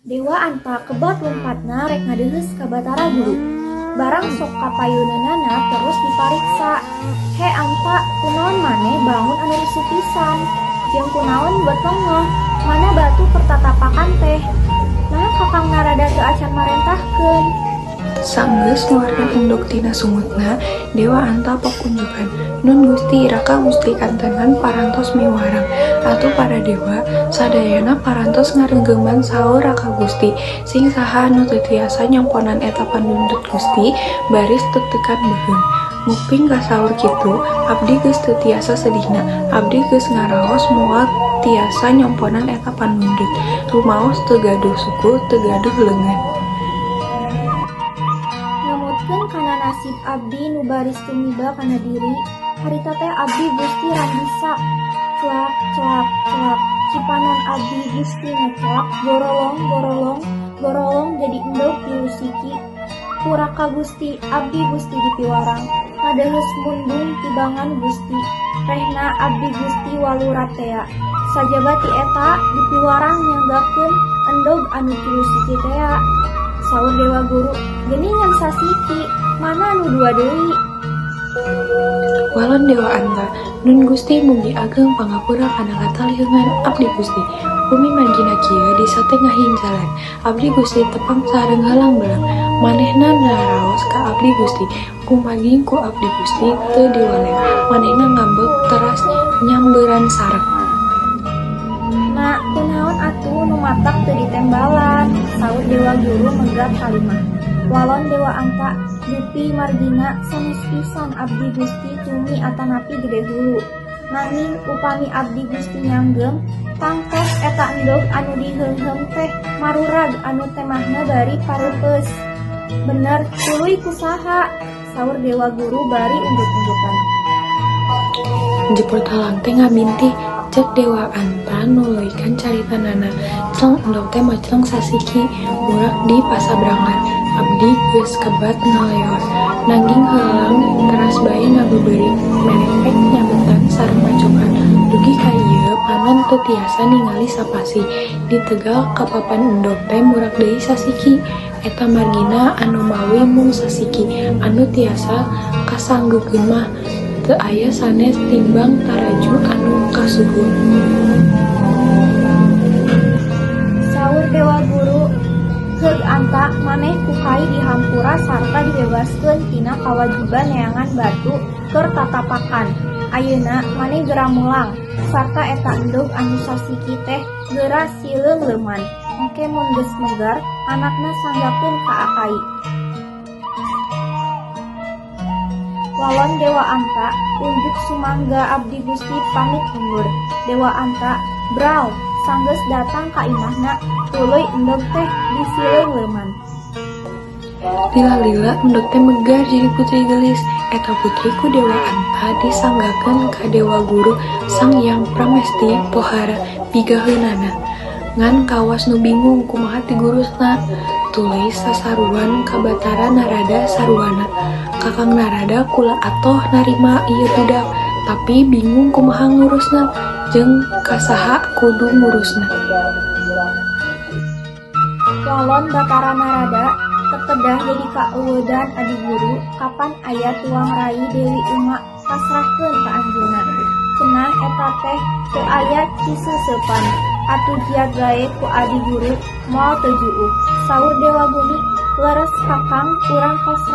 Dewa anta kebat lompatna rek ngadeuheus ka Batara Guru. Barang sok kapayuneunana terus dipariksa. He anta, kunaon maneh bangun anu risu pisan? Jeung kunaon beut lengoh? Mana batu pertatapakan teh? Nah Kakang Narada teu acan marentahkeun. Sanggeus nguarkan endog tina sumutna, Dewa Anta pok unjukan, "Nun Gusti, Raka Gusti kantenan parantos miwarang. Atuh para dewa, sadayana parantos ngarenggeman saur Raka Gusti, sing saha anu teu tiasa nyomponan eta panundut Gusti, baris teu-teukan beuheung. Nguping ka saur kitu, abdi geus teu tiasa sedihna, abdi geus ngaraos moal tiasa nyomponan eta panundut. Rumaos teu gaduh suku, teu gaduh leungeun." Ngamutkeun kana nasib abdi nu baris tumiba kana diri, harita teh abdi Gusti randisa. Cuak, cuak, cuak, cipanan abdi Gusti ngeclak, gorolong, gorolong, gorolong jadi endog dilusiki. Puraka Gusti, abdi Gusti dipiwarang, ngadeuheus mundung tibangan Gusti, rehna abdi Gusti waluratea. Sajaba ti eta dipiwarang nyanggakeun endog anu dilusiki tea. Saur Dewa Guru, geuningan sasiki, mana anu dua deui? Walon Dewa Anta, Nun Gusti mugi ageng pangapura kana kataliheungan abdi Gusti. Upami manggina kieu di satengahing jalan, abdi Gusti tepang sareng halang belang. Manehna naraos ka abdi Gusti, kumaging ku abdi Gusti teu diwaleng. Manehna ngambek teras nyamberan sareng. Nak, kunaon atuh nu matak teu ditembalan? Saur Dewa Guru megat kalimah. Walon Dewa Anta, dupi margina sanes pisan abdi Gusti tumi atanapi gede hulu. Nanging upami abdi Gusti nyanggem, pangkos eta endog anu diheungheum teh marurag anu temahna bari pareupeus. Bener, tuluy kusaha? Saur Dewa Guru bari unduk-undukan. Jepur talang teh ngabinti, cek Dewa Anta nuluykan caritanana. Ceng endog teh macleng sasiki, burak di pasabrangan. Abdi geus kebat ngaleor, nangging heulang teras bae ngabeubeuri merepek nyabetan sareng macokan. Dugi ka ieu panon teu tiasa ningali sapasi. Di tegal ka papan endog teh murak deui sasiki. Eta margina anu mawi mung sasiki, anu tiasa kasanggekeun mah teu aya sanes timbang taraju anu kasuhun. Saur Dewa Guru, heug anta maneh kukai dihampura sarta dibebaskeun tina kawajiban neangan batu keur tatapakan. Ayeuna maneh geura mulang, sarta eta endog anu sasiki teh geura sileung leuman. Engke mun geus megar, anakna sanggakeun ka akai. Walon Dewa Anta, unjuk sumangga abdi Gusti pamit undur. Dewa Anta, braw, sanggeus datang ka imahna, tuluy endog teh disileung leuman. Lila-lila endog teh megar jadi putri gelis. Eta putri ku Dewa Anta disanggakeun ka Dewa Guru Sang Hyang Pramesti pohara pigaheunana. Ngan kawas nu bingung kumaha ti gurusna. Tuluy sasaruan ka Batara Narada saruana. Kakang Narada kula atoh narima ieu budak, tapi bingung kumaha ngurusna jeung kasaha kudu ngurusna. Walon Batara Narada tekedah jadi kaeueudan adi guru kapan aya tuang rai Dewi Uma pasrahkeun ka anjeunna. Cenah eta teh teu aya ciseusepan, atuh giat gae ku adi guru moal teu juug. Saur Dewa Gumi, leres Kakang urang pasrah